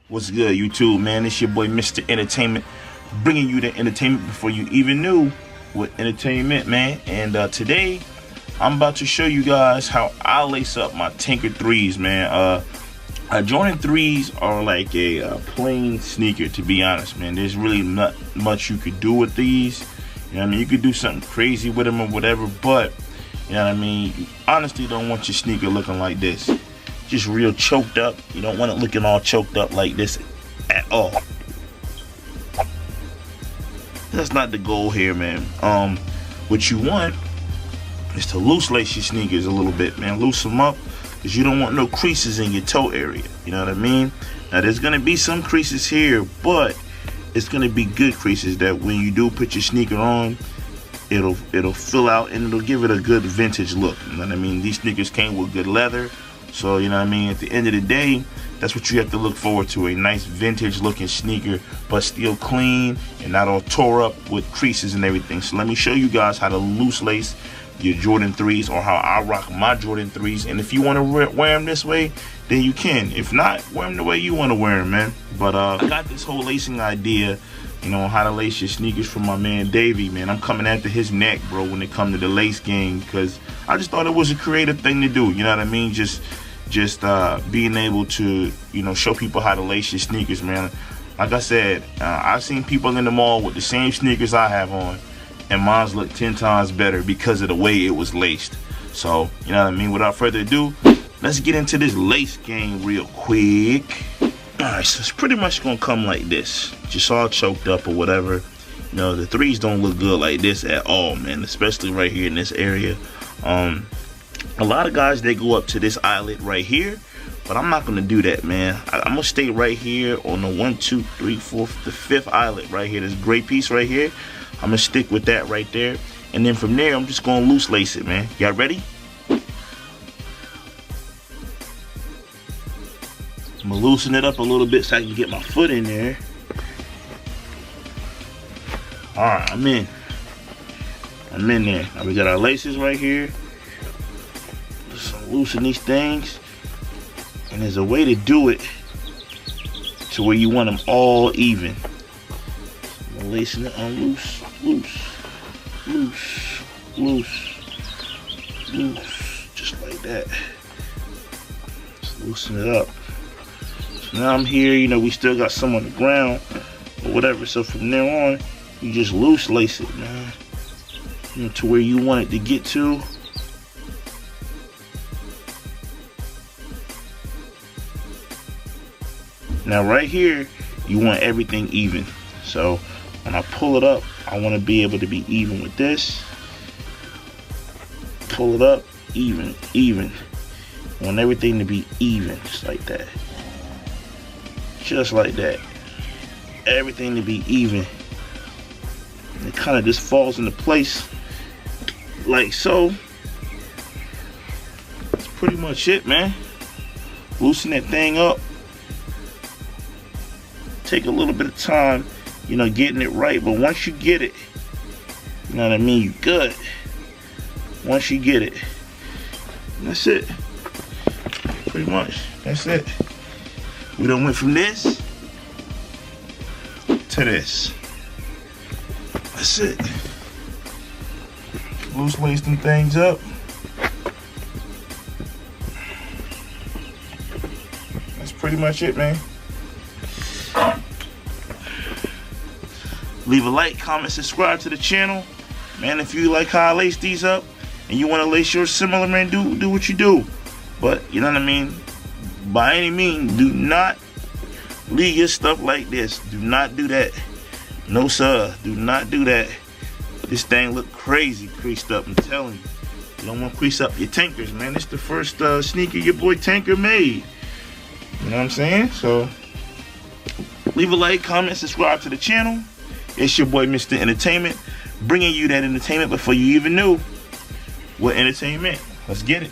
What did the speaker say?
What's good, YouTube, man? It's your boy, Mr. Entertainment, bringing you the entertainment before you even knew what entertainment, man. And today, I'm about to show you guys how I lace up my Tinker 3s, man. Jordan 3s are like a plain sneaker, to be honest, man. There's really not much you could do with these. You know what I mean? You could do something crazy with them or whatever, but, you know what I mean? You honestly don't want your sneaker looking like this. Just real choked up. You don't want it looking all choked up like this at all. That's not the goal here, man. What you want is to loose lace your sneakers a little bit, man. Loose them up, because you don't want no creases in your toe area. You know what I mean? Now there's gonna be some creases here, but it's gonna be good creases that when you do put your sneaker on, it'll fill out and it'll give it a good vintage look. You know what I mean? These sneakers came with good leather. So, you know what I mean, at the end of the day, that's what you have to look forward to. A nice vintage looking sneaker, but still clean and not all tore up with creases and everything. So let me show you guys how to loose lace your Jordan 3s, or how I rock my Jordan 3s. And if you want to wear them this way, then you can. If not, wear them the way you want to wear them, man. But I got this whole lacing idea, you know, how to lace your sneakers from my man Davey, man. I'm coming after his neck, bro, when it comes to the lace game, because I just thought it was a creative thing to do. You know what I mean? Just being able to, you know, show people how to lace your sneakers, man. Like I said, I've seen people in the mall with the same sneakers I have on, and mine's look 10 times better because of the way it was laced. So, you know what I mean? Without further ado, let's get into this lace game real quick. Alright, so it's pretty much gonna come like this, just all choked up or whatever. You know, the 3s don't look good like this at all, man, especially right here in this area. A lot of guys, they go up to this eyelet right here, but I'm not gonna do that, man. I'm gonna stay right here on the 1, 2, 3, 4, the 5th eyelet right here, this gray piece right here. I'm gonna stick with that right there, and then from there I'm just gonna loose lace it, man. Y'all ready? I'm gonna loosen it up a little bit so I can get my foot in there. Alright, I'm in there. Now we got our laces right here. Just loosen these things, and there's a way to do it to where you want them all even. I'm lacing it on loose, just like that. Just loosen it up. So now I'm here, you know, we still got some on the ground or whatever, so from there on you just loose lace it, man, you know, to where you want it to get to. Now right here, you want everything even. So when I pull it up, I want to be able to be even with this. Pull it up, even. I want everything to be even, just like that. Just like that. Everything to be even. And it kind of just falls into place like so. That's pretty much it, man. Loosen that thing up. Take a little bit of time, you know, getting it right, but once you get it, you know what I mean, you good. Once you get it, that's it. Pretty much, that's it. We done went from this to this. That's it. Loose lacing things up. That's pretty much it, man. Leave a like, comment, subscribe to the channel, man. If you like how I lace these up and you want to lace yours similar, man, do what you do. But you know what I mean, by any means, do not leave your stuff like this. Do not do that. No sir, do not do that. This thing look crazy creased up, I'm telling you. You don't want to crease up your Tinkers, man. It's the first sneaker your boy Tinker made. You know what I'm saying? So leave a like, comment, subscribe to the channel. It's your boy, Mr. Entertainment, bringing you that entertainment before you even knew what entertainment. Let's get it.